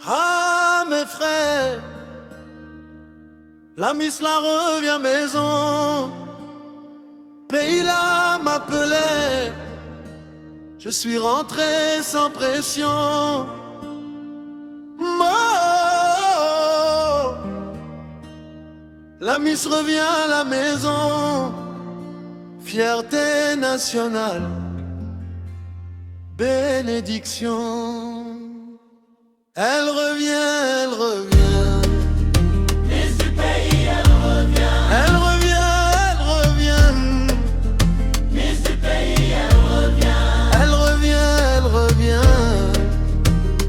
Ah mes frères, la Miss la revient maison. Pays là m'appelait, je suis rentré sans pression. Oh, la Miss revient à la maison. Fierté nationale, bénédiction. Elle revient, elle revient. Miss du pays, elle revient. Elle revient, elle revient. Miss du pays, elle revient. Elle revient, elle revient.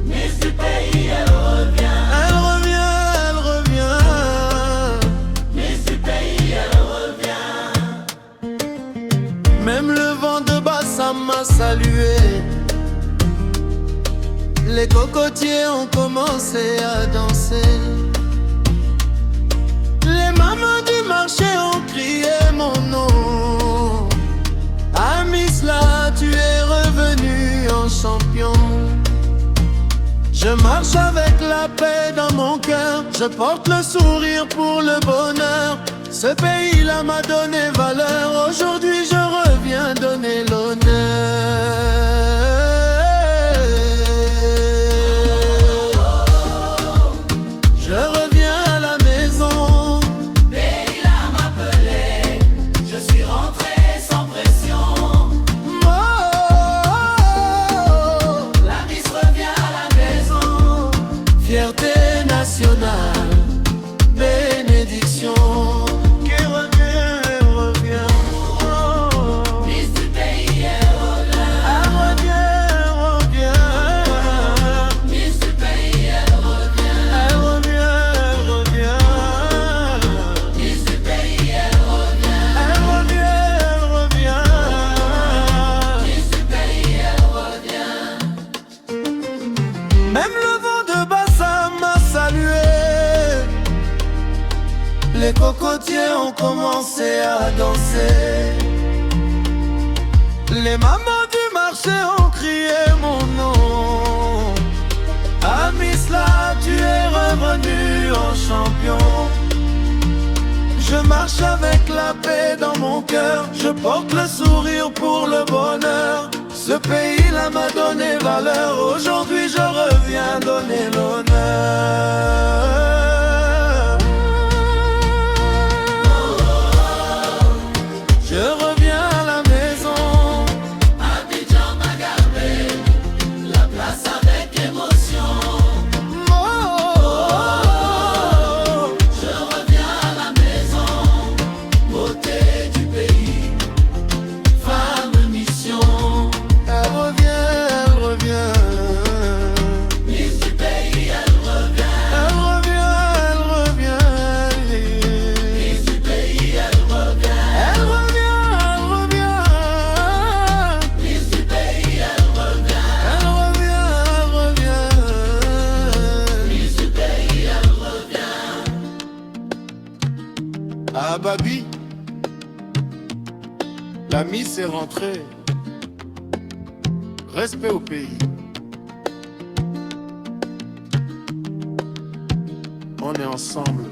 Miss du pays, elle revient. Elle revient, elle revient. Miss du pays, elle revient. Même le vent de Bassam m'a salué. Les cocotiers ont commencé à danser. Les mamans du marché ont crié mon nom. Ah Miss là, tu es revenu en champion. Je marche avec la paix dans mon cœur. Je porte le sourire pour le bonheur. Ce pays-là m'a donné valeur. Aujourd'hui je reviens donner l'honneur. Bénédiction, qui revient, elle revient. Oh. Miss du pays, elle revient. Elle revient, elle revient. Miss du pays, elle revient. Elle revient, elle revient. Miss du pays, elle revient. Elle revient, elle revient. Miss du pays, elle revient. Même le vent de Bassam m'a salué. Les cocotiers ont commencé à danser. Les mamans du marché ont crié mon nom. Ah Miss là, tu es revenu en champion. Je marche avec la paix dans mon cœur. Je porte le sourire pour le bonheur. Ce pays-là m'a donné valeur. Aujourd'hui je reviens donner l'honneur. Ah Babi, la Miss est rentrée. Respect au pays. On est ensemble.